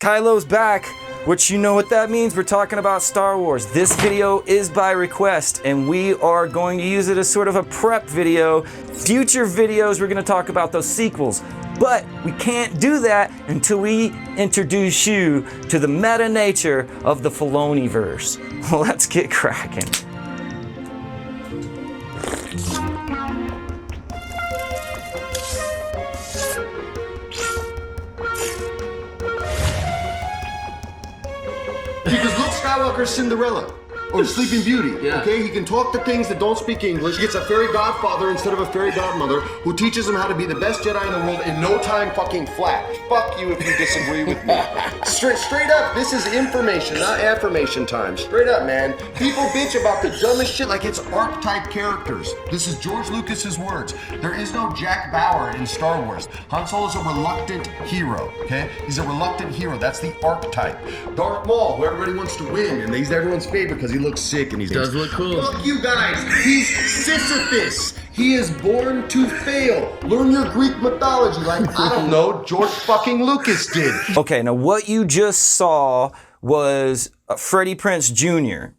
Kylo's back, which you know what that means. We're talking about Star Wars. This video is by request, and we are going to use it as sort of a prep video. Future videos, we're going to talk about those sequels. But we can't do that until we introduce you to the meta nature of the Filoni-verse. Let's get cracking. Because Luke Skywalker's Cinderella, or Sleeping Beauty, okay? He can talk to things that don't speak English. He gets a fairy godfather instead of a fairy godmother who teaches him how to be the best Jedi in the world in no time fucking flat. Fuck you if you disagree with me. Straight up, this is information, not affirmation time. Straight up, man. People bitch about the dumbest shit like it's archetype characters. This is George Lucas's words. There is no Jack Bauer in Star Wars. Han Solo's a reluctant hero, okay? He's a reluctant hero. That's the archetype. Darth Maul, who everybody wants to win, and he's everyone's favorite because he looks sick and he does look cool. Fuck you guys. He's Sisyphus. He is born to fail. Learn your Greek mythology like, I don't know, George fucking Lucas did. Okay, now what you just saw was Freddie Prinze Jr.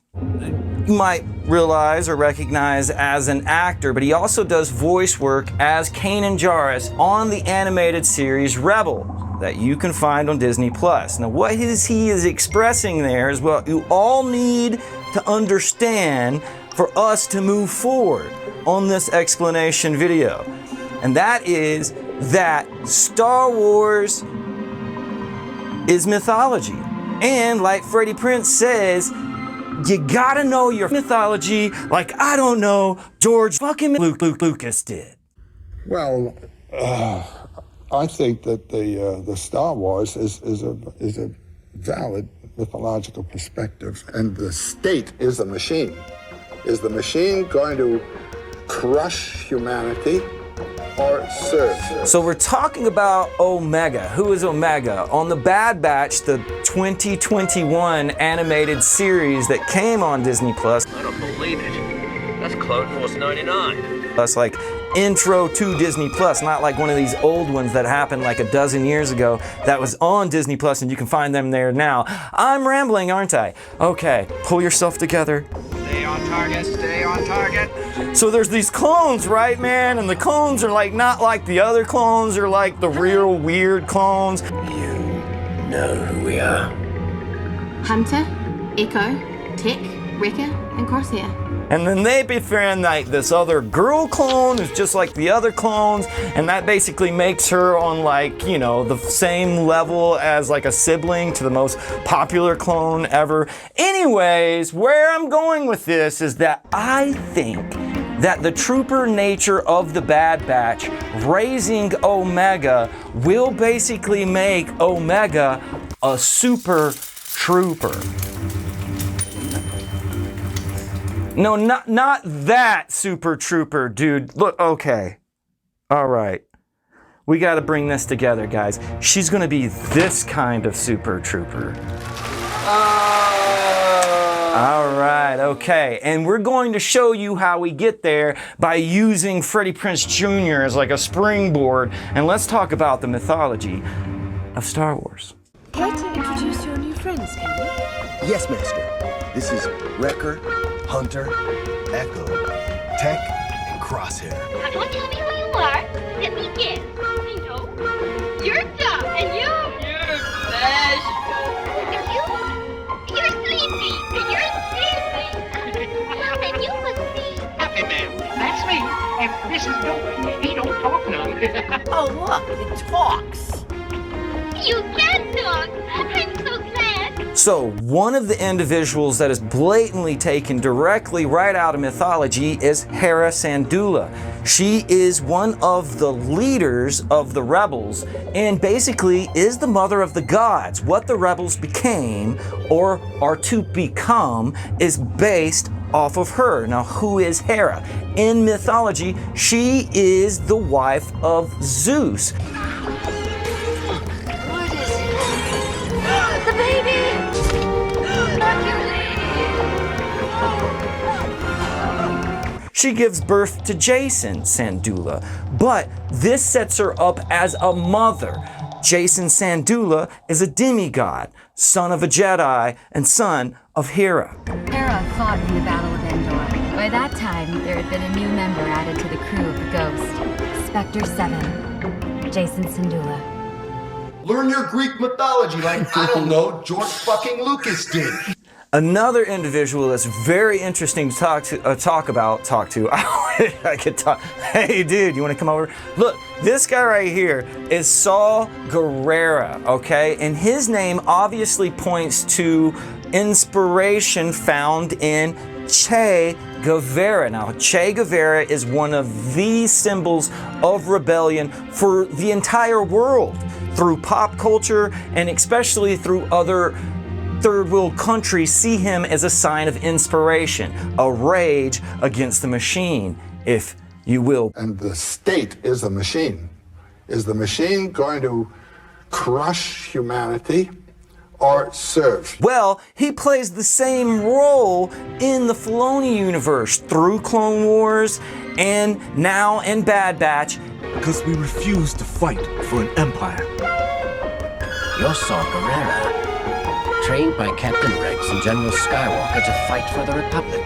You might realize or recognize as an actor, but he also does voice work as Kanan Jarrus on the animated series Rebel that you can find on Disney+. Now what he is expressing there is what you all need to understand for us to move forward on this explanation video. And that is that Star Wars is mythology. And like Freddie Prinze says, you gotta know your mythology like, I don't know, George fucking Lucas did. Well, I think that the Star Wars is a valid mythological perspective, and the state is a machine. Is the machine going to crush humanity or serve? So we're talking about Omega. Who is Omega? On the Bad Batch, the 2021 animated series that came on Disney+. I don't believe it. That's Clone Force 99. That's like intro to Disney+, not like one of these old ones that happened like a dozen years ago that was on Disney+, and you can find them there now. I'm rambling, aren't I? Okay, pull yourself together. Stay on target, stay on target. So there's these clones, right, man? And the clones are like not like the other clones, they're like the real weird clones. You know who we are. Hunter, Echo, Tick, Wrecker, and Crosshair. And then they befriend like this other girl clone who's just like the other clones, and that basically makes her on like, you know, the same level as like a sibling to the most popular clone ever. Anyways, where I'm going with this is that I think that the trooper nature of the Bad Batch raising Omega will basically make Omega a super trooper. No, not that super trooper, dude. Look, okay. All right. We got to bring this together, guys. She's going to be this kind of super trooper. All right, okay. And we're going to show you how we get there by using Freddie Prinze Jr. as like a springboard. And let's talk about the mythology of Star Wars. Care to introduce your new friends, Kenny? Yes, Master. This is Wrecker, Hunter, Echo, Tech, and Crosshair. Now don't tell me who you are. Let me guess. I know. You're dumb, and you're special. And you're sleepy, and you're sleepy. And you must be Happy Man. That's me. And this is Boba. He don't talk none. Oh, look, it talks. You can talk. I'm so glad. So one of the individuals that is blatantly taken directly right out of mythology is Hera Syndulla. She is one of the leaders of the rebels and basically is the mother of the gods. What the rebels became or are to become is based off of her. Now, who is Hera? In mythology, she is the wife of Zeus. The baby. She gives birth to Jason Syndulla, but this sets her up as a mother. Jason Sandula is a demigod, son of a Jedi and son of Hera. Hera fought in the Battle of Endor. By that time, there had been a new member added to the crew of the Ghost. Spectre 7, Jason Sandula. Learn your Greek mythology like, I don't know, George fucking Lucas did. Another individual that's very interesting to talk to. I could talk. Hey, dude, you want to come over? Look, this guy right here is Saul Guerrera, okay? And his name obviously points to inspiration found in Che Guevara. Now, Che Guevara is one of the symbols of rebellion for the entire world through pop culture and especially through other third world countries see him as a sign of inspiration, a rage against the machine, if you will. And the state is a machine. Is the machine going to crush humanity or serve? Well, he plays the same role in the Filoni universe through Clone Wars and now in Bad Batch. Because we refuse to fight for an empire. You're Saw Gerrera, trained by Captain Rex and General Skywalker to fight for the Republic.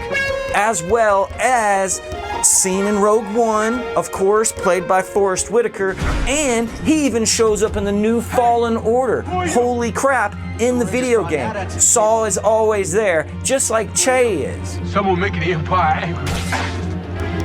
As well as seen in Rogue One, of course, played by Forrest Whitaker, and he even shows up in the new Fallen Order. Holy crap, in the video game. Saul is always there, just like Che is. Someone making the empire angry.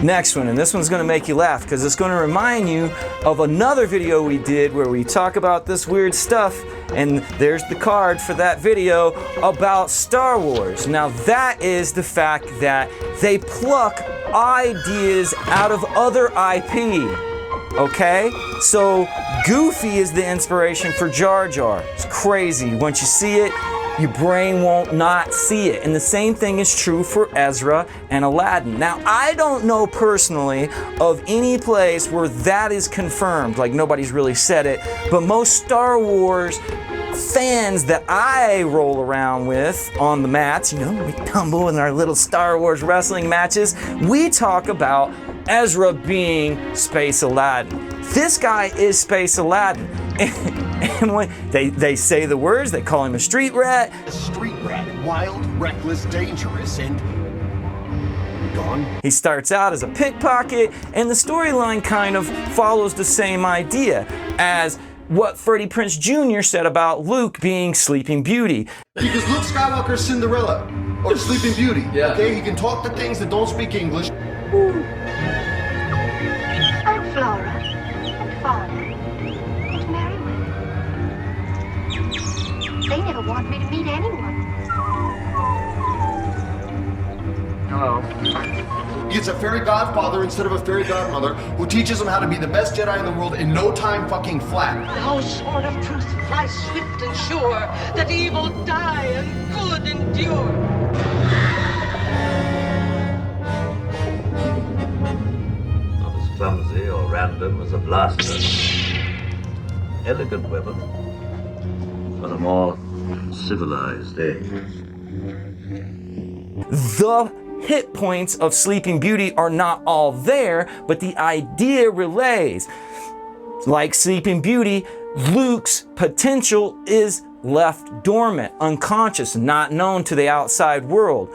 Next one, and this one's going to make you laugh because it's going to remind you of another video we did where we talk about this weird stuff, and there's the card for that video about Star Wars. Now that is the fact that they pluck ideas out of other IP, okay? So Goofy is the inspiration for Jar Jar. It's crazy. Once you see it, your brain won't not see it. And the same thing is true for Ezra and Aladdin. Now, I don't know personally of any place where that is confirmed, like nobody's really said it, but most Star Wars fans that I roll around with on the mats, you know, we tumble in our little Star Wars wrestling matches, we talk about Ezra being Space Aladdin. This guy is Space Aladdin. And when they say the words, they call him a street rat. A street rat, wild, reckless, dangerous, and gone. He starts out as a pickpocket, and the storyline kind of follows the same idea as what Freddie Prinze Jr. said about Luke being Sleeping Beauty. Because Luke Skywalker's Cinderella, or Sleeping Beauty, okay? He can talk to things that don't speak English. I'm Flora, and Father, and Merriman. They never want me to meet anyone. Hello. He gets a fairy godfather instead of a fairy godmother who teaches him how to be the best Jedi in the world in no time fucking flat. Thou sword of truth, fly swift and sure, that evil die and good endure. Not as clumsy or random as a blaster. Elegant weapon, but a more civilized age. The hit points of Sleeping Beauty are not all there, but the idea relays. Like Sleeping Beauty, Luke's potential is left dormant, unconscious, not known to the outside world.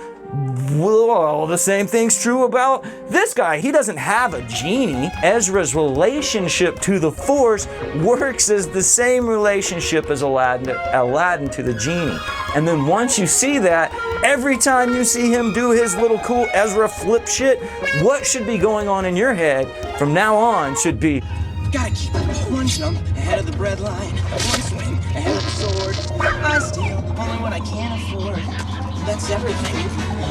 Well, the same thing's true about this guy. He doesn't have a genie. Ezra's relationship to the Force works as the same relationship as Aladdin to the genie. And then once you see that, every time you see him do his little cool Ezra flip shit, what should be going on in your head from now on should be, gotta keep one jump ahead of the bread line, one swing ahead of the sword. I steal only what I can't afford. That's everything.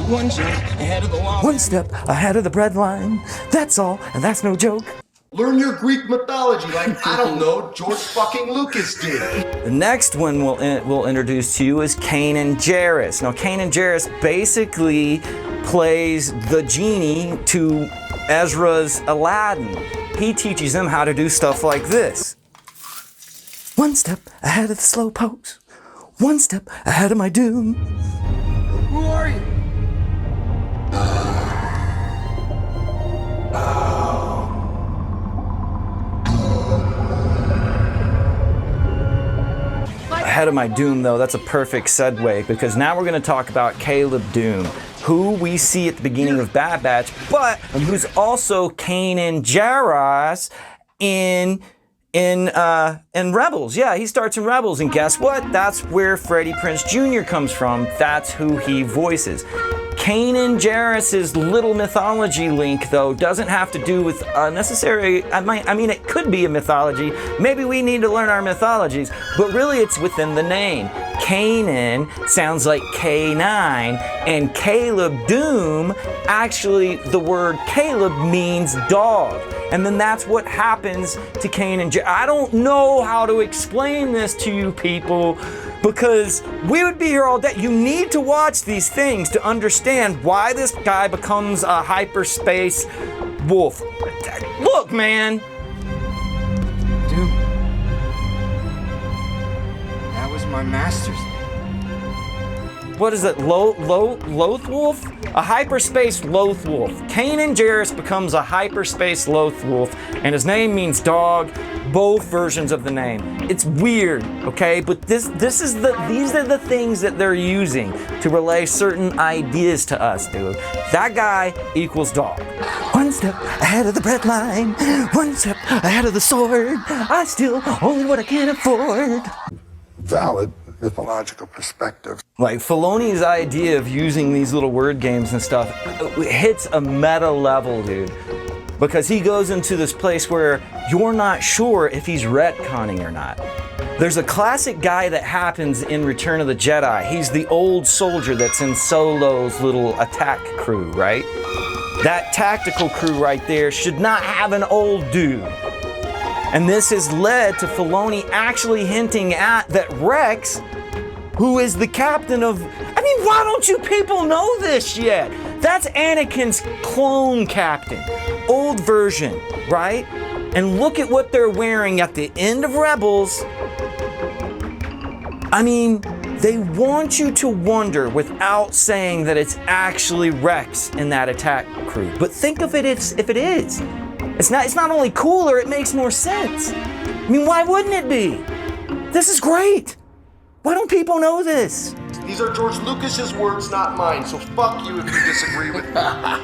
One jump ahead of the wall. one step ahead of the bread line. That's all, and that's no joke. Learn your Greek mythology like, I don't know, George fucking Lucas did. The next one we'll introduce to you is Kanan Jarrus. Now, Kanan Jarrus basically plays the genie to Ezra's Aladdin. He teaches them how to do stuff like this. One step ahead of the slow pose. One step ahead of my doom. Who are you? ahead of my doom though, that's a perfect segue because now we're going to talk about Caleb Doom, who we see at the beginning of Bad Batch, but who's also Kanan Jarrus in Rebels. Yeah, he starts in Rebels, and guess what? That's where Freddie Prinze Jr. comes from. That's who he voices. Kanan Jarrus's little mythology link, though, doesn't have to do with necessary. I mean, it could be a mythology. Maybe we need to learn our mythologies, but really it's within the name. Kanan sounds like K9, and Caleb Doom, actually, the word Caleb means dog. And then that's what happens to Kanan Jarrus. I don't know how to explain this to you people, because we would be here all day. You need to watch these things to understand why this guy becomes a hyperspace wolf. Look, man. Dude, that was my master's. What is it? Loth Wolf? A hyperspace Loth Wolf. Kanan Jarrus becomes a hyperspace Loth Wolf, and his name means dog. Both versions of the name. It's weird, okay? But these are the things that they're using to relay certain ideas to us, dude. That guy equals dog. One step ahead of the bread line, one step ahead of the sword. I steal only what I can afford. Valid mythological perspective. Like Filoni's idea of using these little word games and stuff hits a meta level, dude. Because he goes into this place where you're not sure if he's retconning or not. There's a classic guy that happens in Return of the Jedi. He's the old soldier that's in Solo's little attack crew, right? That tactical crew right there should not have an old dude. And this has led to Filoni actually hinting at that Rex, who is the captain of... I mean, why don't you people know this yet? That's Anakin's clone captain. Old version, right? And look at what they're wearing at the end of Rebels. I mean, they want you to wonder without saying that it's actually Rex in that attack crew. But think of it if it is. It's not only cooler, it makes more sense. I mean, why wouldn't it be? This is great. Why don't people know this? These are George Lucas's words, not mine, so fuck you if you disagree with me.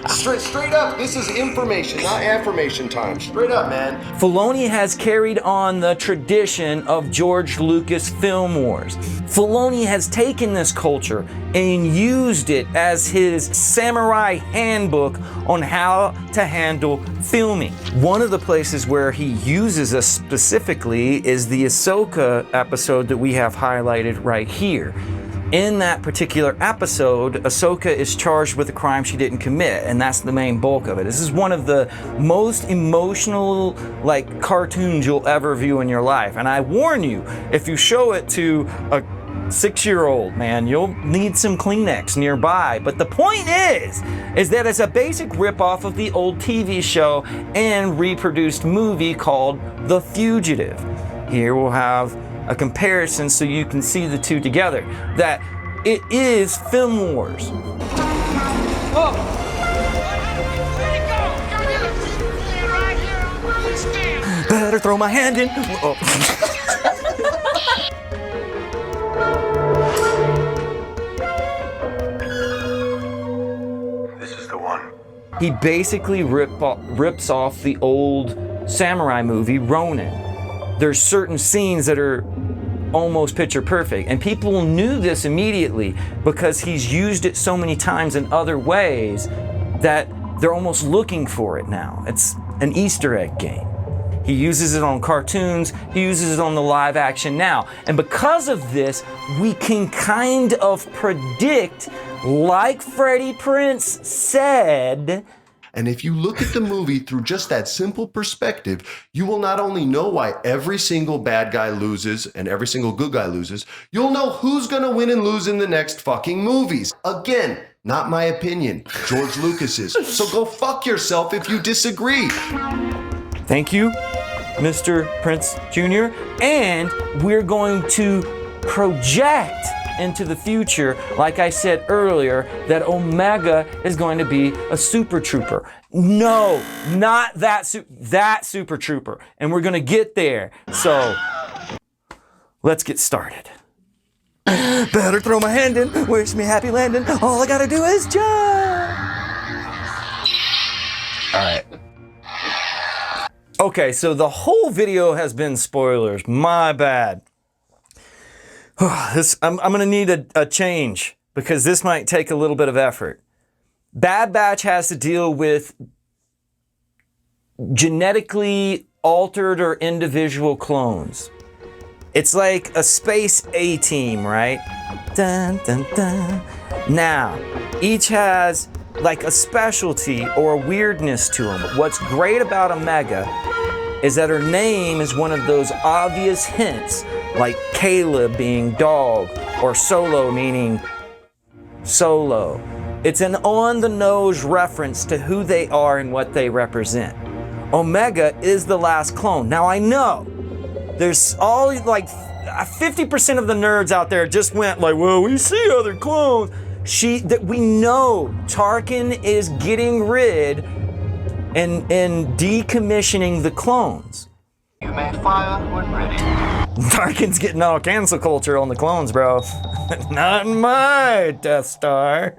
Straight up, this is information, not affirmation time. Straight up, man. Filoni has carried on the tradition of George Lucas Film Wars. Filoni has taken this culture and used it as his samurai handbook on how to handle filming. One of the places where he uses us specifically is the Ahsoka episode that we have highlighted right here. In that particular episode, Ahsoka is charged with a crime she didn't commit, and that's the main bulk of it. This is one of the most emotional, cartoons you'll ever view in your life. And I warn you, if you show it to a 6-year-old, man, you'll need some Kleenex nearby. But the point is that it's a basic ripoff of the old TV show and reproduced movie called The Fugitive. Here we'll have a comparison so you can see the two together. That it is Film Wars. Oh. Better throw my hand in. Oh. This is the one. He basically rips off the old samurai movie, Ronin. There's certain scenes that are almost picture perfect, and people knew this immediately because he's used it so many times in other ways that they're almost looking for it now. It's an Easter egg game. He uses it on cartoons, he uses it on the live action now. And because of this, we can kind of predict, like Freddie Prinze said, And if you look at the movie through just that simple perspective, you will not only know why every single bad guy loses and every single good guy loses, you'll know who's gonna win and lose in the next fucking movies. Again, not my opinion, George Lucas's. So go fuck yourself if you disagree. Thank you, Mr. Prinze Jr. And we're going to project into the future, like I said earlier, that Omega is going to be a super trooper. No, not that super trooper. And we're going to get there. So let's get started. Better throw my hand in, wish me happy landing. All I gotta do is jump. All right. Okay, so the whole video has been spoilers. My bad. I'm gonna need a change because this might take a little bit of effort. Bad Batch has to deal with genetically altered or individual clones. It's like a space A-team, right? Dun, dun, dun. Now, each has like a specialty or a weirdness to them. What's great about Omega is that her name is one of those obvious hints, like Caleb being dog or Solo meaning solo. It's an on-the-nose reference to who they are and what they represent. Omega is the last clone. Now I know there's all like 50% of the nerds out there just went like, well, we see other clones. That we know Tarkin is getting rid and decommissioning the clones. You may fire when ready. Tarkin's getting all cancel culture on the clones, bro. Not in my Death Star.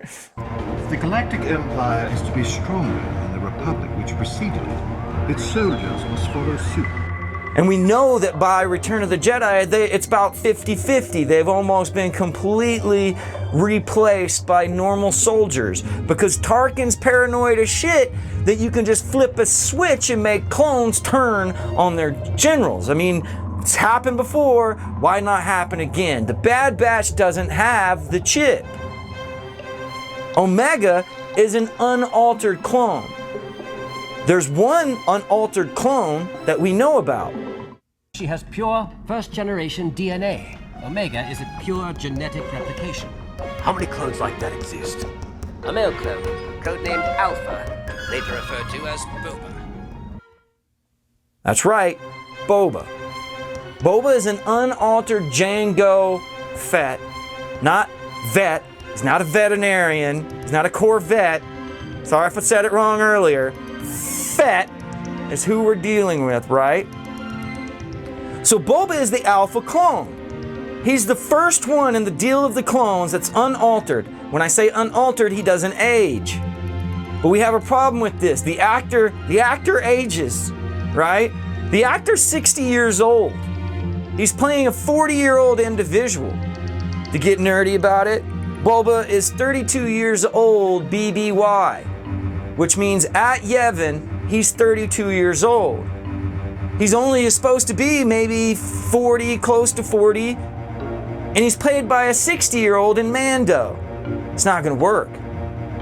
The Galactic Empire is to be stronger than the Republic which preceded it. Its soldiers must follow suit. And we know that by Return of the Jedi, it's about 50-50. They've almost been completely replaced by normal soldiers because Tarkin's paranoid as shit that you can just flip a switch and make clones turn on their generals. I mean, it's happened before. Why not happen again? The Bad Batch doesn't have the chip. Omega is an unaltered clone. There's one unaltered clone that we know about. She has pure first-generation DNA. Omega is a pure genetic replication. How many clones like that exist? A male clone, codenamed Alpha, later referred to as Boba. That's right, Boba. Boba is an unaltered Jango Fett, not vet. He's not a veterinarian. He's not a Corvette. Sorry if I said it wrong earlier. Fett is who we're dealing with, right? So Boba is the alpha clone. He's the first one in the deal of the clones that's unaltered. When I say unaltered, he doesn't age. But we have a problem with this. The actor ages, right? The actor's 60 years old. He's playing a 40-year-old individual. To get nerdy about it, Boba is 32 years old BBY, which means at Yavin, he's 32 years old. He's only supposed to be maybe 40, close to 40, and he's played by a 60-year-old in Mando. It's not gonna work.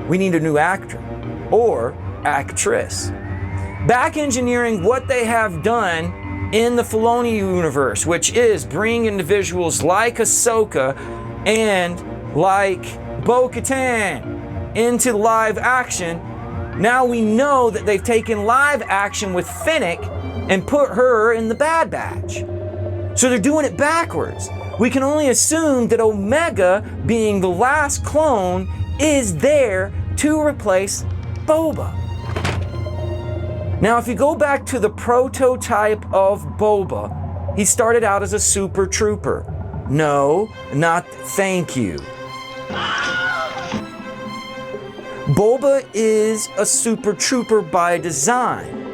We need a new actor or actress. Back engineering what they have done in the Filoni universe, which is bring individuals like Ahsoka and like Bo-Katan into live action. Now we know that they've taken live action with Fennec and put her in the Bad Batch. So they're doing it backwards. We can only assume that Omega, being the last clone, is there to replace Boba. Now, if you go back to the prototype of Boba, he started out as a super trooper. No, not thank you. Boba is a super trooper by design.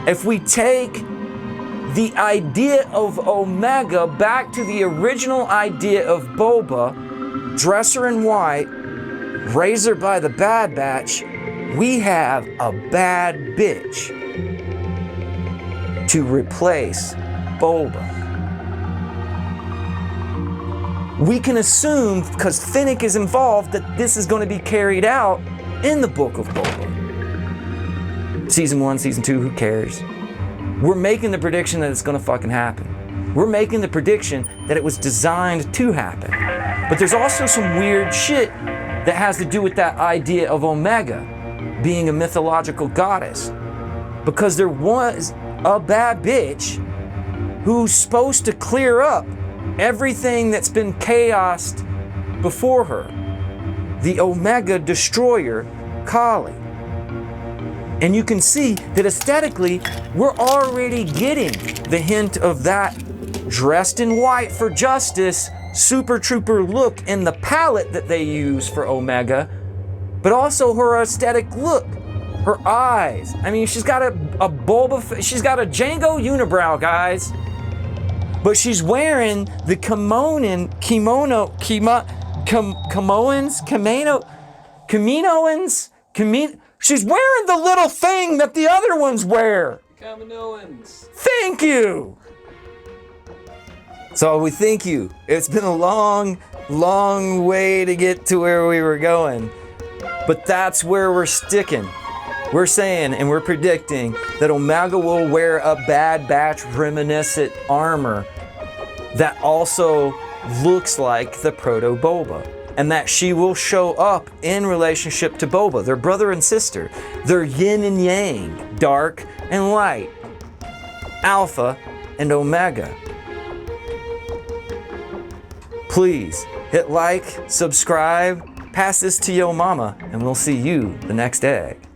If we take the idea of Omega back to the original idea of Boba, dress her in white, raise her by the Bad Batch, we have a bad bitch to replace Boba. We can assume, because Fennec is involved, that this is going to be carried out in the Book of Boba. Season 1, Season 2, who cares? We're making the prediction that it's going to fucking happen. We're making the prediction that it was designed to happen. But there's also some weird shit that has to do with that idea of Omega being a mythological goddess. Because there was a bad bitch who's supposed to clear up everything that's been chaosed before her. The Omega Destroyer, Kali. And you can see that aesthetically, we're already getting the hint of that dressed in white for justice Super Trooper look in the palette that they use for Omega, but also her aesthetic look, her eyes. I mean, she's got a Boba, she's got a Django unibrow, guys. But she's wearing the she's wearing the little thing that the other ones wear. Kaminoans. Thank you. So we thank you. It's been a long, long way to get to where we were going. But that's where we're sticking. We're saying and we're predicting that Omega will wear a Bad Batch reminiscent armor that also looks like the Proto Boba. And that she will show up in relationship to Boba. They're brother and sister. They're yin and yang, dark and light, Alpha and Omega. Please hit like, subscribe, pass this to your mama, and we'll see you the next egg.